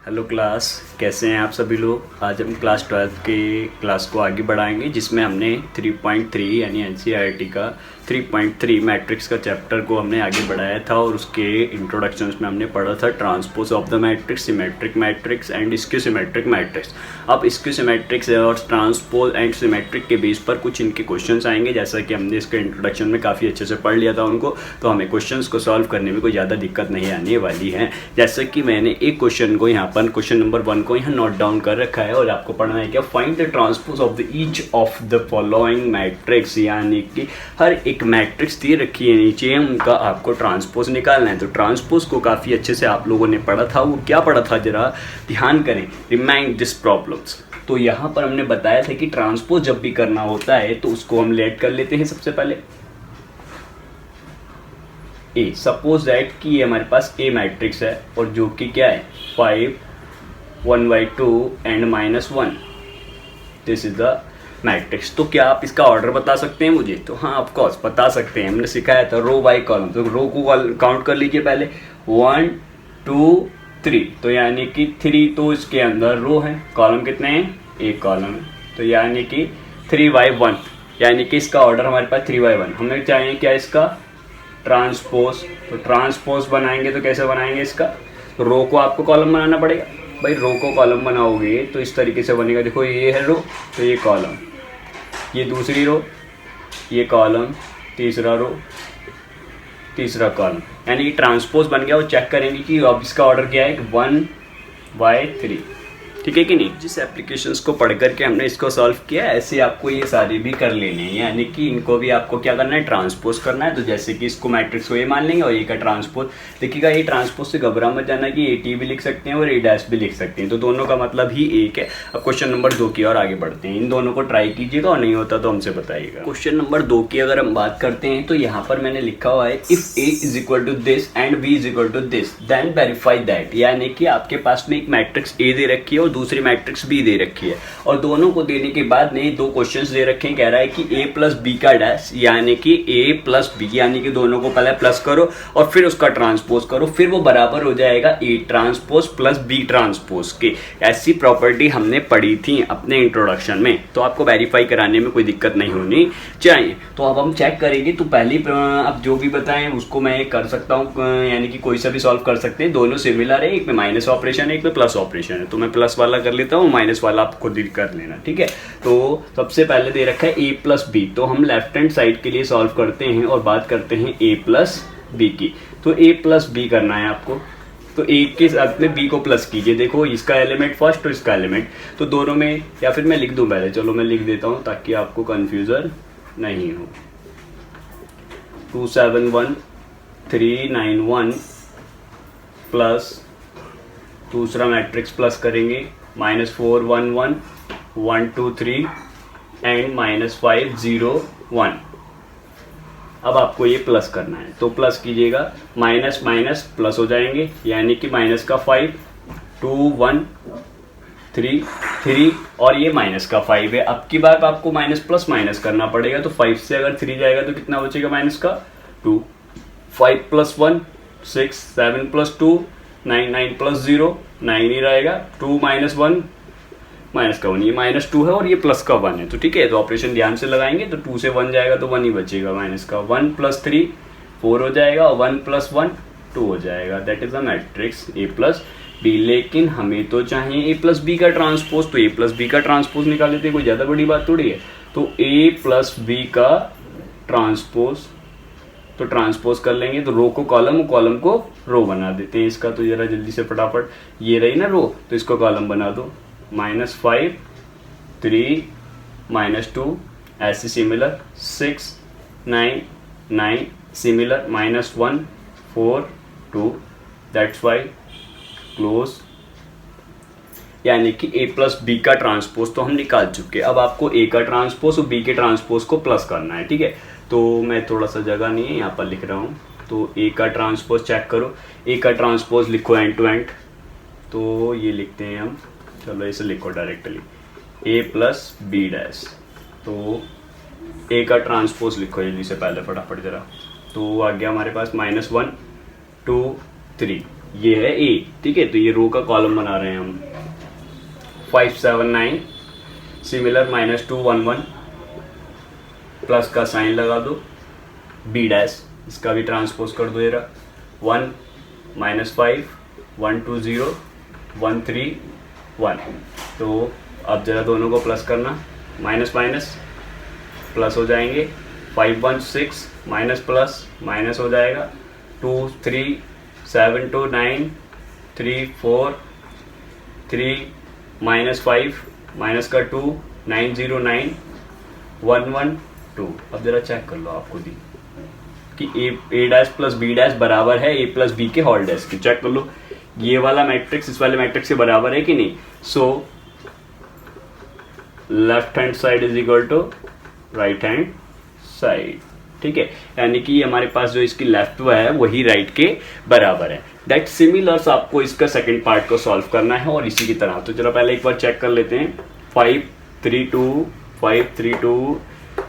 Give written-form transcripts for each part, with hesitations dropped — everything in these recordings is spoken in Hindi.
हेलो क्लास, कैसे हैं आप सभी लोग। आज हम क्लास 12 के क्लास को आगे बढ़ाएंगे, जिसमें हमने 3.3 यानी एनसीईआरटी का 3.3 मैट्रिक्स का चैप्टर को हमने आगे बढ़ाया था। और उसके इंट्रोडक्शंस में हमने पढ़ा था transpose of the matrix, symmetric matrix and skew symmetric matrix. अब स्क्यू सिमेट्रिक्स और ट्रांसपोज एंड सिमेट्रिक के बेस पर कुछ इनके क्वेश्चंस आएंगे। जैसा कि हमने इसके इंट्रोडक्शन में काफ़ी अच्छे से पढ़ लिया था उनको, तो हमें क्वेश्चंस को सॉल्व करने में कोई ज़्यादा दिक्कत नहीं आने वाली है। जैसे कि मैंने एक क्वेश्चन को यहाँ पर क्वेश्चन नंबर 1 को यहाँ नोट डाउन कर रखा है और आपको पढ़ना है क्या, find the transpose of the each of the following matrix. यानी कि हर एक मैट्रिक्स दी रखी है नीचे, उनका आपको ट्रांसपोज निकालना है। तो ट्रांसपोज को काफ़ी अच्छे से आप लोगों ने पढ़ा था। वो क्या पढ़ा था, जरा ध्यान करें, रिमाइंड दिस प्रॉब्लम्स। तो यहाँ पर हमने बताया था कि ट्रांसपोज जब भी करना होता है तो उसको हम लेट कर लेते हैं। सबसे पहले ए, सपोज दैट कि ये हमारे पास ए मैट्रिक्स है और जो कि क्या है 5 1/2 and -1, this is the matrix. तो क्या आप इसका ऑर्डर बता सकते हैं मुझे? तो हाँ, ऑफ कोर्स बता सकते हैं। हमने सिखाया था रो बाय कॉलम। तो रो को काउंट कर लीजिए पहले, 1 2 3। तो यानी कि 3 तो इसके अंदर रो है, कॉलम कितने हैं, एक कॉलम है। तो यानी कि 3/1, यानी कि इसका ऑर्डर हमारे पास 3/1। हमें चाहिए क्या, इसका ट्रांसपोज। तो ट्रांसपोज बनाएंगे तो कैसे बनाएंगे इसका, तो रो को आपको कॉलम बनाना पड़ेगा। भाई रो को कॉलम बनाओगे तो इस तरीके से बनेगा। देखो ये है रो, तो ये कॉलम, ये दूसरी रो, ये कॉलम, तीसरा रो, तीसरा कॉलम, यानी कि ट्रांसपोज बन गया। वो चेक करेंगे कि अब इसका ऑर्डर क्या है, 1/3। ठीक है कि नहीं। जिस एप्लीकेशंस को पढ़ करके हमने इसको सॉल्व किया, ऐसे आपको ये सारे भी कर लेने हैं। यानी कि इनको भी आपको क्या करना है, ट्रांसपोज करना है। तो जैसे कि इसको मैट्रिक्स को ये मान लेंगे और ये का ट्रांसपोज देखिएगा। ये ट्रांसपोज से घबरा मत जाना कि ए भी लिख सकते हैं और ए डैश भी लिख सकते हैं, तो दोनों का मतलब ही एक है। अब क्वेश्चन नंबर 2 की और आगे बढ़ते हैं। इन दोनों को ट्राई कीजिएगा और नहीं होता तो हमसे बताइएगा। क्वेश्चन नंबर 2 की अगर हम बात करते हैं तो यहाँ पर मैंने लिखा हुआ है, if A is equal to this and B is equal to this then verify that. यानी कि आपके पास में एक मैट्रिक्स ए दे रखी है और दूसरी मैट्रिक्स बी दे रखी है, और दोनों को देने के बाद ने दो क्वेश्चंस दे रखे हैं। कह रहा है कि a प्लस बी का डैश, यानी कि a प्लस बी, यानी कि दोनों को पहले प्लस करो और फिर उसका ट्रांसपोज करो, फिर वो बराबर हो जाएगा a transpose plus b transpose के। ऐसी प्रॉपर्टी हमने पढ़ी थी अपने इंट्रोडक्शन में, तो आपको वेरीफाई कराने में कोई दिक्कत नहीं होनी चाहिए। तो अब हम चेक करेंगे। तो पहली अब जो भी बताएं उसको मैं कर सकता हूँ, यानी कि कोई सा भी सॉल्व कर सकते हैं। दोनों सिमिलर है, एक में माइनस ऑपरेशन है, एक में प्लस ऑपरेशन है। तो मैं प्लस वाला कर लेता हूँ, माइनस वाला आप खुद ही कर लेना, ठीक है। तो सबसे पहले दे रखा है a प्लस बी, तो हम लेफ्ट हैंड साइड के लिए सॉल्व करते हैं और बात करते हैं a प्लस बी की। तो a प्लस बी करना है आपको, तो a के साथ में b को प्लस कीजिए। देखो इसका एलिमेंट फर्स्ट और इसका एलिमेंट, तो दोनों में, या फिर मैं लिख दूं पहले, चलो मैं लिख देता हूं ताकि आपको कंफ्यूजन नहीं हो। 271 391 प्लस दूसरा मैट्रिक्स प्लस करेंगे, -4 1 1 1 2 3 एंड -5 0 1। अब आपको ये प्लस करना है, तो प्लस कीजिएगा, माइनस माइनस प्लस हो जाएंगे, यानी कि माइनस का 5 2 1 3 3 और ये माइनस का 5 है। अब की बार आपको माइनस प्लस माइनस करना पड़ेगा। तो 5 से अगर 3 जाएगा तो कितना बचेगा, माइनस का 2। 5 + 1 6 7 + 2 9 9 + 0 9 ही रहेगा। 2 - 1 माइनस का 1, ये -2 है और ये प्लस का 1 है। तो ठीक है, तो ऑपरेशन ध्यान से लगाएंगे। तो 2 से 1 जाएगा तो 1 ही बचेगा, माइनस का 1 + 3 4 हो जाएगा और 1 + 1 2 हो जाएगा। That is the matrix a plus B. लेकिन हमें तो चाहिए a प्लस बी का ट्रांसपोज, तो a प्लस बी का ट्रांसपोज निकाल लेते हैं, कोई ज़्यादा बड़ी बात थोड़ी है। तो a प्लस बी का ट्रांसपोज, तो ट्रांसपोज कर लेंगे। तो रो को कॉलम, कॉलम को रो बना देते हैं इसका। तो जरा जल्दी से फटाफट, ये रही ना रो, तो इसको कॉलम बना दो। -5 3 -2 ऐसे similar, 6 9 9 similar, -1 4 2, that's why close. यानी कि a प्लस बी का ट्रांसपोज तो हम निकाल चुके। अब आपको a का ट्रांसपोज और b के ट्रांसपोज को प्लस करना है, ठीक है। तो मैं थोड़ा सा जगह नहीं है, यहाँ पर लिख रहा हूँ। तो a का ट्रांसपोज चेक करो, a का ट्रांसपोज लिखो एंड टू एंड। तो ये लिखते हैं हम, चलो इसे लिखो directly, a plus B dash. तो a का ट्रांसपोज लिखो जल्दी से पहले फटाफट जरा। तो आ गया हमारे पास -1 2 3, ये है ए, ठीक है। तो ये रो का कॉलम बना रहे हैं हम। 5 7 9 सिमिलर -2 1 1 प्लस का साइन लगा दो, बी डैश इसका भी ट्रांसपोज कर दो, ये रहा 1 -5 1 2 0 1 3 1। तो अब जरा दोनों को प्लस करना, माइनस माइनस प्लस हो जाएंगे, 5 1 6 माइनस प्लस माइनस हो जाएगा, 2 3 7 2 9 3 4 3 -5 माइनस का 2 9 0 9 1 1 2। अब जरा चेक कर लो आप खुद ही कि A dash plus B dash बराबर है ए प्लस बी के होल डैश की। चेक कर लो ये वाला मैट्रिक्स इस वाले मैट्रिक्स के बराबर है कि नहीं। So left hand side is equal to right hand side, ठीक है। यानी कि हमारे पास जो इसकी लेफ्ट है वही राइट के बराबर है। दैट सिमिलर्स आपको इसका सेकंड पार्ट को सॉल्व करना है और इसी की तरह। तो चलो पहले एक बार चेक कर लेते हैं। 5 3 2 5 3 2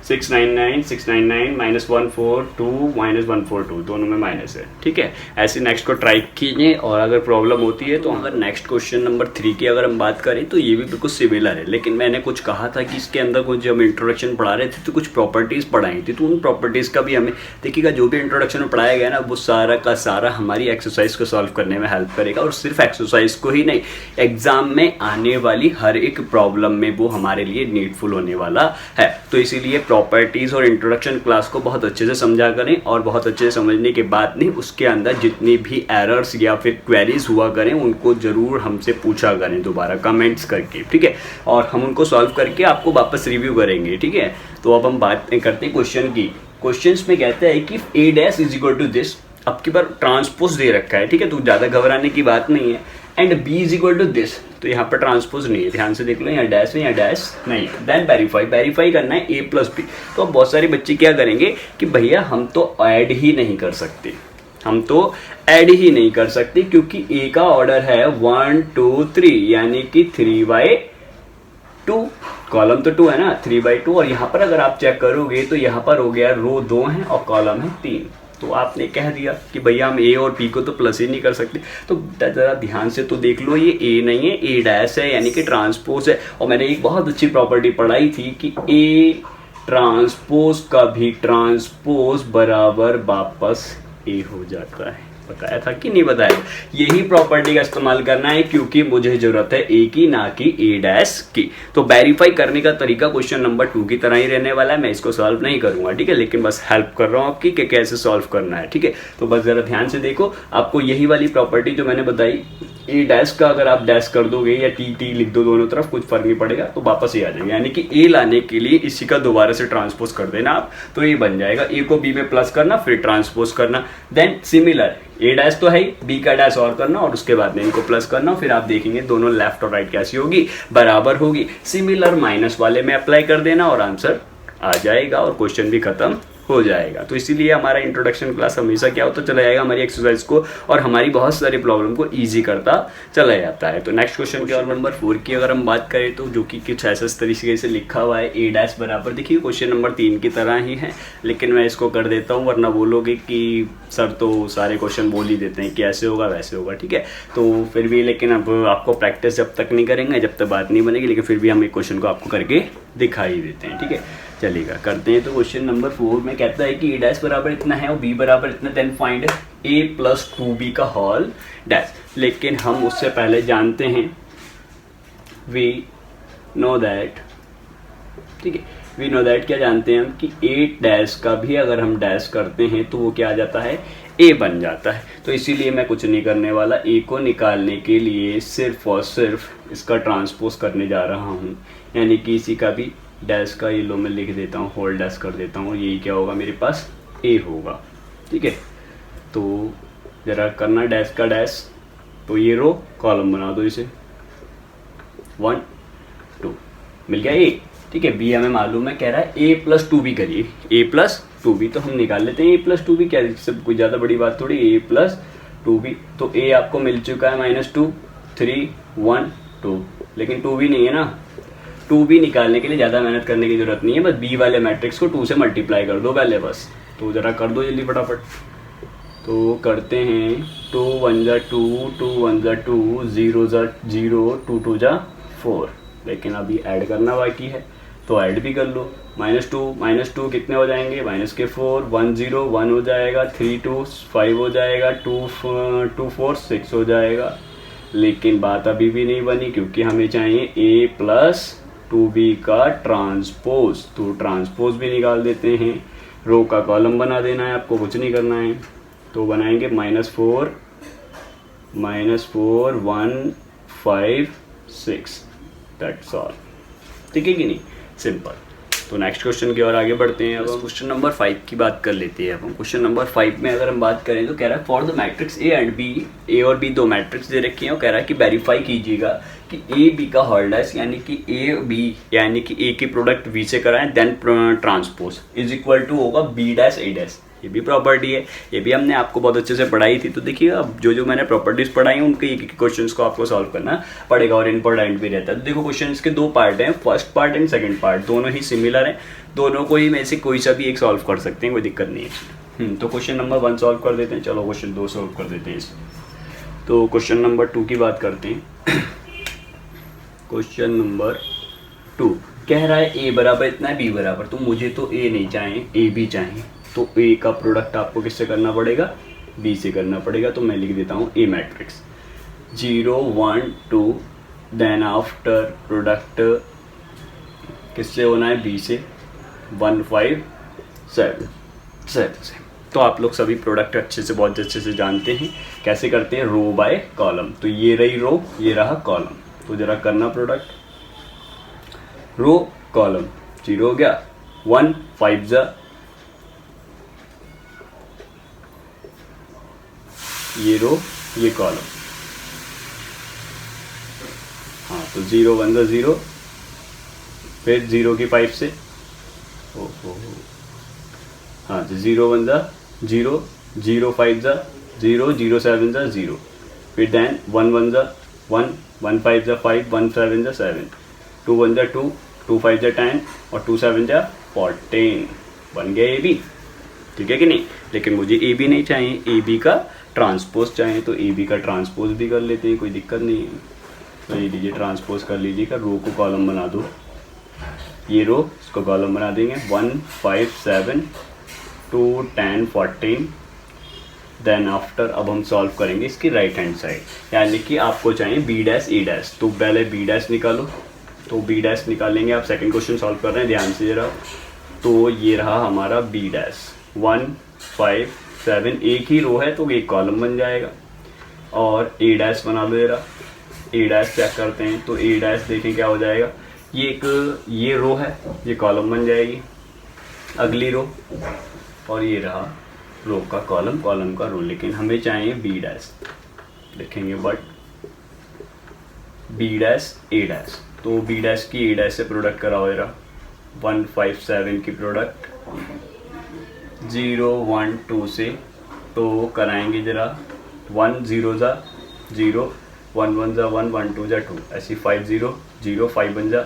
6 9 9 6 9 9 -1 4 2 -1 4 2 दोनों में माइनस है, ठीक है। ऐसे नेक्स्ट को ट्राई कीजिए और अगर प्रॉब्लम होती है तो अगर नेक्स्ट क्वेश्चन नंबर 3 की अगर हम बात करें तो ये भी बिल्कुल सिमिलर है। लेकिन मैंने कुछ कहा था कि इसके अंदर कुछ जब इंट्रोडक्शन पढ़ा रहे थे तो कुछ प्रॉपर्टीज़ पढ़ाई थी, तो उन प्रॉपर्टीज़ का भी हमें देखिएगा। जो भी इंट्रोडक्शन में पढ़ाया गया ना वो सारा का सारा हमारी एक्सरसाइज को सॉल्व करने में हेल्प करेगा। और सिर्फ एक्सरसाइज को ही नहीं, एग्जाम में आने वाली हर एक प्रॉब्लम में वो हमारे लिए नीडफुल होने वाला है। तो इसीलिए प्रॉपर्टीज और इंट्रोडक्शन क्लास को बहुत अच्छे से समझा करें और बहुत अच्छे से समझने के बाद नहीं उसके अंदर जितनी भी एरर्स या फिर क्वेरीज हुआ करें उनको जरूर हमसे पूछा करें दोबारा कमेंट्स करके, ठीक है। और हम उनको सॉल्व करके आपको वापस रिव्यू करेंगे, ठीक है। तो अब हम बात करते हैं क्वेश्चन की। क्वेश्चंस में कहता है कि A dash is equal to this, अब की बार ट्रांसपोज दे रखा है, ठीक है। तो ज़्यादा घबराने की बात नहीं है। And B is equal to this, तो यहाँ पर ट्रांसपोज नहीं है, ध्यान से देख लो, यहाँ डैश है, यहाँ डैश नहीं। देन वेरीफाई करना है ए प्लस बी। तो अब बहुत सारे बच्चे क्या करेंगे कि भैया हम तो ऐड ही नहीं कर सकते, हम तो ऐड ही नहीं कर सकते क्योंकि ए का ऑर्डर है 1 2 3 यानी कि 3/2, कॉलम तो 2 है ना, 3/2। और यहाँ पर अगर आप चेक करोगे तो यहाँ पर हो गया रो 2 है और कॉलम है 3। तो आपने कह दिया कि भैया हम ए और बी को तो प्लस ही नहीं कर सकते। तो जरा ध्यान से तो देख लो, ये ए नहीं है, ए डैश है यानी कि ट्रांसपोज है। और मैंने एक बहुत अच्छी प्रॉपर्टी पढ़ाई थी कि ए ट्रांसपोज का भी ट्रांसपोज बराबर वापस ए हो जाता है। बताया था कि नहीं बताया? यही प्रॉपर्टी का इस्तेमाल करना है क्योंकि मुझे जरूरत है ए की ना कि ए डैश की। तो वेरीफाई करने का तरीका क्वेश्चन नंबर 2 की तरह ही रहने वाला है। मैं इसको सॉल्व नहीं करूंगा, ठीक है, लेकिन बस हेल्प कर रहा हूं आपकी कि कैसे सॉल्व करना है, ठीक है। तो बस जरा ध्यान से देखो, आपको यही वाली प्रॉपर्टी जो मैंने बताई, ए डैश का अगर आप डैश कर दोगे या टी लिख दो दोनों तरफ, कुछ फर्क नहीं पड़ेगा, तो वापस ये आ जाएगा। यानी कि ए लाने के लिए इसी का दोबारा से ट्रांसपोज कर देना आप, तो ये बन जाएगा। ए को बी में प्लस करना फिर ट्रांसपोज करना, देन सिमिलर ए डैश तो है ही, बी का डैश और करना और उसके बाद में इनको प्लस करना। फिर आप देखेंगे दोनों लेफ्ट और राइट कैसी होगी, बराबर होगी। सिमिलर माइनस वाले में अप्लाई कर देना और आंसर आ जाएगा और क्वेश्चन भी खत्म हो जाएगा। तो इसीलिए हमारा इंट्रोडक्शन क्लास हमेशा क्या होता चला जाएगा, हमारी एक्सरसाइज को और हमारी बहुत सारी प्रॉब्लम को इजी करता चला जाता है। तो नेक्स्ट क्वेश्चन के और नंबर 4 की अगर हम बात करें तो जो कि कुछ ऐसा तरीके से लिखा हुआ है, ए डैश बराबर, देखिए क्वेश्चन नंबर 3 की तरह ही है, लेकिन मैं इसको कर देता हूँ वरना बोलोगे कि सर तो सारे क्वेश्चन बोल ही देते हैं कि ऐसे होगा वैसे होगा, ठीक है। तो फिर भी लेकिन अब आपको प्रैक्टिस जब तक नहीं करेंगे, जब तक बात नहीं बनेगी, लेकिन फिर भी हम एक क्वेश्चन को आपको करके दिखाई देते हैं, ठीक है। चलेगा, करते हैं। तो क्वेश्चन नंबर 4 में कहता है कि ए डैश बराबर इतना है और बी बराबर इतना, देन फाइंड ए प्लस 2b का होल डैश। लेकिन हम उससे पहले जानते हैं, वी नो दैट, ठीक है, वी नो दैट क्या जानते हैं हम कि ए डैश का भी अगर हम डैश करते हैं तो वो क्या आ जाता है, ए बन जाता है। तो इसीलिए मैं कुछ नहीं करने वाला, ए को निकालने के लिए सिर्फ और सिर्फ इसका ट्रांसपोज करने जा रहा हूँ, यानी कि इसी का भी डैश का ये लो मैं लिख देता हूँ, होल डैश कर देता हूँ, यही क्या होगा मेरे पास, ए होगा, ठीक है। तो जरा करना डैश का डैश, तो ये रो कॉलम बना दो, इसे 1 2 मिल गया ए, ठीक है। बी हमें मालूम है, कह रहा है ए प्लस 2b करिए, ए प्लस 2b, तो हम निकाल लेते हैं ए प्लस 2b, क्या सब कोई ज़्यादा बड़ी बात थोड़ी, ए प्लस 2b। तो ए आपको मिल चुका है -2 3 1 2, लेकिन 2b नहीं है ना, 2b निकालने के लिए ज़्यादा मेहनत करने की जरूरत नहीं है, बस बी वाले मैट्रिक्स को 2 से मल्टीप्लाई कर दो पहले बस। तो जरा कर दो जल्दी फटाफट, तो करते हैं 2 1 जा 2, 2 1 जा 2, 0 जा 0, 2 2 जा 4, लेकिन अभी ऐड करना बाकी है तो ऐड भी कर लो। -2 कितने हो जाएंगे, -4, 1 0 1 हो जाएगा, 3 2 5 हो जाएगा, 2 4 6 हो जाएगा। लेकिन बात अभी भी नहीं बनी क्योंकि हमें चाहिए a + 2b का ट्रांसपोज, तो ट्रांसपोज भी निकाल देते हैं। रो का कॉलम बना देना है, आपको कुछ नहीं करना है। तो बनाएंगे -4 1 5 6, दैट्स ऑल। ठीक है कि नहीं, सिंपल। तो नेक्स्ट क्वेश्चन की ओर आगे बढ़ते हैं। अब हम क्वेश्चन नंबर 5 की बात कर लेते हैं। अब हम क्वेश्चन नंबर 5 में अगर हम बात करें तो कह रहा है for the matrix A and B, A और बी दो मैट्रिक्स दे रखी हैं और कह रहा है कि वेरीफाई कीजिएगा कि ए बी का हॉल्डेस यानी कि ए बी यानी कि ए की प्रोडक्ट बी से कराएं then transpose is equal to होगा बी डैश ए डैश। ये भी प्रॉपर्टी है, ये भी हमने आपको बहुत अच्छे से पढ़ाई थी। तो देखिए अब जो मैंने प्रॉपर्टीज पढ़ाई हैं उनके एक एक क्वेश्चंस को आपको सॉल्व करना पड़ेगा और इम्पोर्टेंट भी रहता है। तो देखो क्वेश्चंस के दो पार्ट हैं, first part and second part, दोनों ही सिमिलर हैं, दोनों को ही में से कोई सा भी एक सॉल्व कर सकते हैं, कोई दिक्कत नहीं है। तो क्वेश्चन नंबर 1 सॉल्व कर देते हैं, चलो क्वेश्चन 2 सॉल्व कर देते हैं। तो क्वेश्चन नंबर 2 की बात करते हैं। क्वेश्चन नंबर 2 कह रहा है ए बराबर इतना है, बी बराबर, तो मुझे तो ए नहीं चाहिए, ए बी चाहिए। तो ए का प्रोडक्ट आपको किससे करना पड़ेगा, बी से करना पड़ेगा। तो मैं लिख देता हूँ ए मैट्रिक्स 0 1 2, देन आफ्टर प्रोडक्ट किससे होना है, बी से, 1 5 7 से। तो आप लोग सभी प्रोडक्ट अच्छे से बहुत अच्छे से जानते हैं कैसे करते हैं, रो बाय कॉलम। तो ये रही रो, ये रहा कॉलम। तो जरा करना प्रोडक्ट, रो कॉलम, 0 हो गया, 1 5 जा, ये रो ये कॉलम, हाँ तो 0 1 जा 0, फिर 0 की 5 से, हाँ तो 0 1 जा 0, 0 5 जा 0, 0 7 जा 0, फिर देन 1 1 जा 1, 1 5 जा 5, 1 7 जा 7, 2 1 जा 2, 2 5 जा 10 और 2 7 जा 14, बन गया ए बी। ठीक है कि नहीं, लेकिन मुझे ए बी नहीं चाहिए, ए बी का ट्रांसपोज चाहिए। तो ए बी का ट्रांसपोज भी कर लेते हैं, कोई दिक्कत नहीं है। तो ये लीजिए ट्रांसपोज कर लीजिएगा, रो को कॉलम बना दो, ये रो इसको कॉलम बना देंगे, 1 5 7 2 10 14। देन आफ्टर अब हम सॉल्व करेंगे इसकी राइट हैंड साइड, यानी कि आपको चाहिए बी डैश ए डैश। तो पहले बी डैश निकालो, तो बी डैश निकालेंगे। आप सेकंड क्वेश्चन सॉल्व कर रहे हैं, ध्यान से जरा। तो ये रहा हमारा बी डैश, 1 5 7, एक ही रो है तो एक कॉलम बन जाएगा। और ए डैश बना लो जरा, ए डैश चेक करते हैं। तो ए डैश देखें क्या हो जाएगा, ये रो है, ये कॉलम बन जाएगी, अगली रो, और ये रहा रो का कॉलम, कॉलम का रो। लेकिन हमें चाहिए बी डैश, लिखेंगे but B dash A dash. तो बी डैश की ए डैश से प्रोडक्ट कराओ जरा, 1 5 7 की प्रोडक्ट 0 1 2 से। तो कराएंगे जरा, 1 0 जा 0, 1 1 जा 1, 1 2 जा 2, ऐसी 5 0 0, 5 1 जा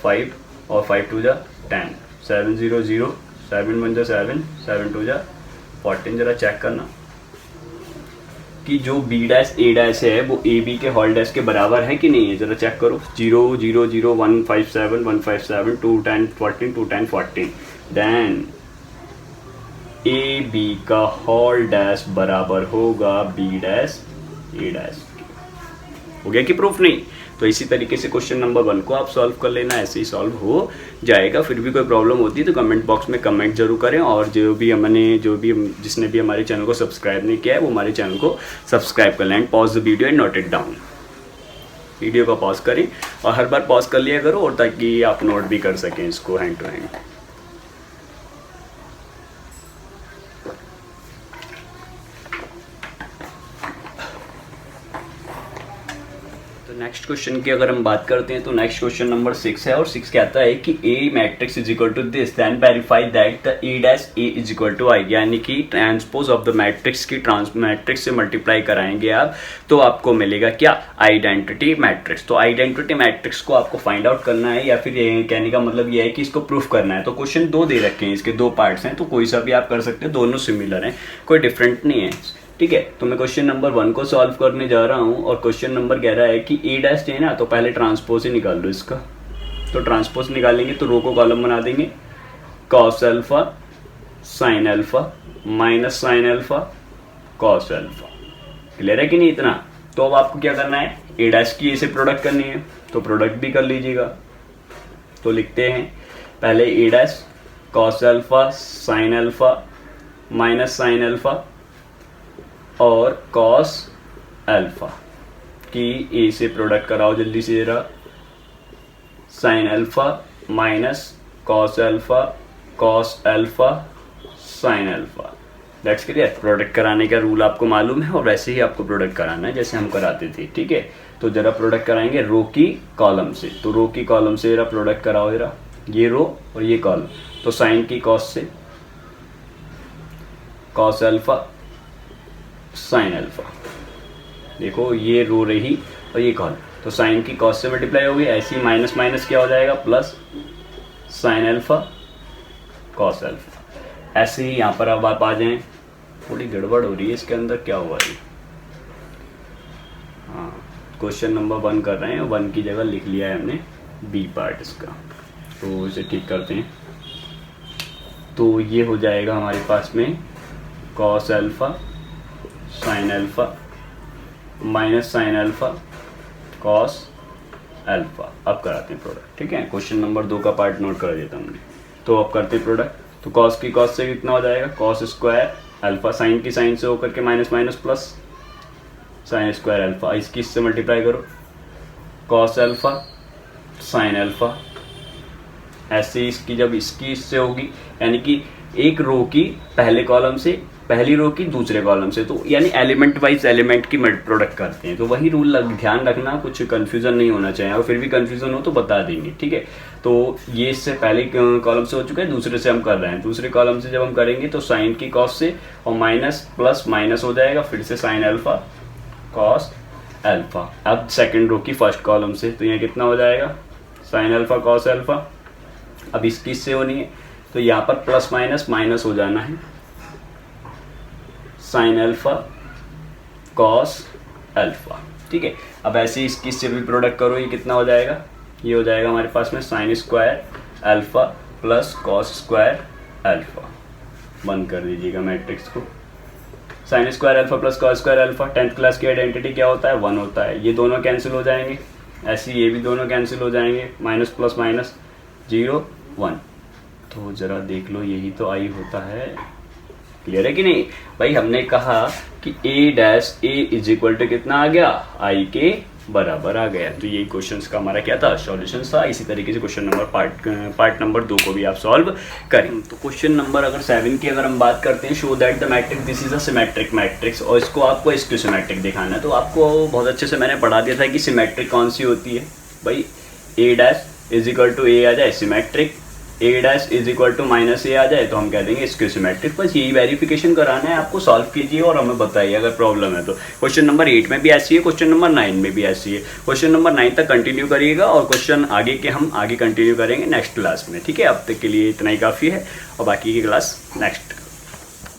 5 और 5 2 जा 10, 7 0 0, 7 1 जा 7, 7 2 जा 14। जरा चेक करना कि जो बी डैश ए डैश है वो ए बी के होल डैश के बराबर है कि नहीं है, जरा चेक करो। 0 0 0 1 5 7 1 5 7 2 10 14 2 10 14। देन ए बी का होल डैश बराबर होगा बी डैश ए डैश। हो गया कि प्रूफ नहीं? तो इसी तरीके से क्वेश्चन नंबर 1 को आप सॉल्व कर लेना, ऐसे ही सॉल्व हो जाएगा। फिर भी कोई प्रॉब्लम होती है तो कमेंट बॉक्स में कमेंट जरूर करें। और जिसने भी हमारे चैनल को सब्सक्राइब नहीं किया है वो हमारे चैनल को सब्सक्राइब कर लें। And pause the video and note it down. Video को पॉज करें और हर बार पॉज कर लिया करो, और ताकि आप नोट भी कर सकें इसको हैंड टू हैंड। तो नेक्स्ट क्वेश्चन की अगर हम बात करते हैं तो नेक्स्ट क्वेश्चन नंबर 6 है और 6 कहता है कि A matrix is equal to this then verify that the A dash A is equal to I, यानी कि ट्रांसपोज ऑफ द मैट्रिक्स की मैट्रिक्स से मल्टीप्लाई कराएंगे आप तो आपको मिलेगा क्या, आइडेंटिटी मैट्रिक्स। तो आइडेंटिटी मैट्रिक्स को आपको फाइंड आउट करना है या फिर ये कहने का मतलब ये है कि इसको प्रूफ करना है। तो क्वेश्चन 2 दे रखे हैं, इसके 2 पार्ट्स हैं, तो कोई सा भी आप कर सकते हैं, दोनों सिमिलर हैं, कोई डिफरेंट नहीं है, ठीक है। तो मैं क्वेश्चन नंबर 1 को सॉल्व करने जा रहा हूँ और क्वेश्चन नंबर कह रहा है कि ए डैश है ना, तो पहले ट्रांसपोज ही निकाल लो इसका। तो ट्रांसपोज निकालेंगे तो रो को कॉलम बना देंगे, cos alpha sine alpha minus sine alpha cos alpha. Clear है कि नहीं इतना? तो अब आपको क्या करना है, ए डैश की ए से प्रोडक्ट करनी है, तो प्रोडक्ट भी कर लीजिएगा। तो लिखते हैं पहले A dash cos alpha sine alpha minus sine alpha और कॉस अल्फा की ए से प्रोडक्ट कराओ जल्दी से जरा, sine alpha minus cos alpha sine alpha. That's clear. Product कराने का रूल आपको मालूम है और वैसे ही आपको प्रोडक्ट कराना है जैसे हम कराते थे, ठीक है। तो जरा प्रोडक्ट कराएंगे रो की कॉलम से, तो रो की कॉलम से जरा प्रोडक्ट कराओ जरा, ये रो और ये कॉलम। तो साइन की कॉस से कॉस अल्फा साइन अल्फा, देखो ये रो रही और ये कॉलम, तो साइन की कॉस से मल्टीप्लाई होगी, ऐसे ही माइनस माइनस क्या हो जाएगा plus sine alpha cos alpha. ऐसे ही यहाँ पर अब आप आ जाएं, थोड़ी गड़बड़ हो रही है इसके अंदर, क्या हुआ ये, हाँ क्वेश्चन नंबर 1 कर रहे हैं, 1 की जगह लिख लिया है हमने बी पार्ट इसका, तो इसे ठीक करते हैं। तो ये हो जाएगा हमारे पास में cos alpha sine alpha minus sine alpha cos alpha. अब कराते हैं प्रोडक्ट, ठीक है। क्वेश्चन नंबर 2 का पार्ट नोट कर देता हमने, तो अब करते हैं प्रोडक्ट। तो कॉस की कॉस से कितना हो जाएगा, कॉस स्क्वायर अल्फा, साइन की साइन से होकर के minus minus plus sine square alpha, इसकी इससे मल्टीप्लाई करो, कॉस अल्फा साइन अल्फा। ऐसे इसकी जब इसकी इससे होगी, यानी कि एक रो की पहले कॉलम से, पहली रो की दूसरे कॉलम से, तो यानी एलिमेंट वाइज एलिमेंट की प्रोडक्ट करते हैं। तो वही रूल ध्यान रखना, कुछ कंफ्यूजन नहीं होना चाहिए, और फिर भी कंफ्यूजन हो तो बता देंगे, ठीक है। तो ये इससे पहले कॉलम से हो चुका है, दूसरे से हम कर रहे हैं, दूसरे कॉलम से जब हम करेंगे तो साइन की कॉस से और माइनस प्लस माइनस हो जाएगा, फिर से साइन अल्फा कॉस अल्फा। अब सेकेंड रो की फर्स्ट कॉलम से, तो यहाँ कितना हो जाएगा साइन अल्फा कॉस अल्फा। अब इसकी इससे होनी है, तो यहाँ पर प्लस माइनस माइनस हो जाना है, साइन अल्फा कॉस अल्फा, ठीक है। अब ऐसे ही इसकी से भी प्रोडक्ट करो, ये कितना हो जाएगा, ये हो जाएगा हमारे पास में sine square alpha plus cos square alpha. बंद कर दीजिएगा मैट्रिक्स को, sine square alpha plus cos square alpha. 10th class की आइडेंटिटी क्या होता है, 1 होता है। ये दोनों कैंसिल हो जाएंगे, ऐसे ये भी दोनों कैंसिल हो जाएंगे, माइनस प्लस माइनस 0 1। तो जरा देख लो, यही तो आई होता है। क्लियर है कि नहीं भाई? हमने कहा कि A dash A is equal to कितना आ गया, आई के बराबर आ गया। तो यही क्वेश्चंस का हमारा क्या था, सॉल्यूशन था। इसी तरीके से क्वेश्चन नंबर पार्ट नंबर 2 को भी आप सॉल्व करें। तो क्वेश्चन नंबर अगर 7 की अगर हम बात करते हैं, show that the matrix this is a symmetric matrix, और इसको आपको स्क्यू सिमेट्रिक दिखाना है। तो आपको बहुत अच्छे से मैंने पढ़ा दिया था कि सिमेट्रिक कौन सी होती है भाई, A dash is equal to A आ जाए symmetric, A dash is equal to minus A आ जाए तो हम कह देंगे स्क्यू सिमेट्रिक। बस यही वेरिफिकेशन कराना है आपको, सॉल्व कीजिए और हमें बताइए अगर प्रॉब्लम है तो। क्वेश्चन नंबर 8 में भी ऐसी है, क्वेश्चन नंबर 9 में भी ऐसी है। क्वेश्चन नंबर 9 तक कंटिन्यू करिएगा और क्वेश्चन आगे के हम आगे कंटिन्यू करेंगे नेक्स्ट क्लास में, ठीक है। अब तक के लिए इतना ही काफ़ी है और बाकी की क्लास नेक्स्ट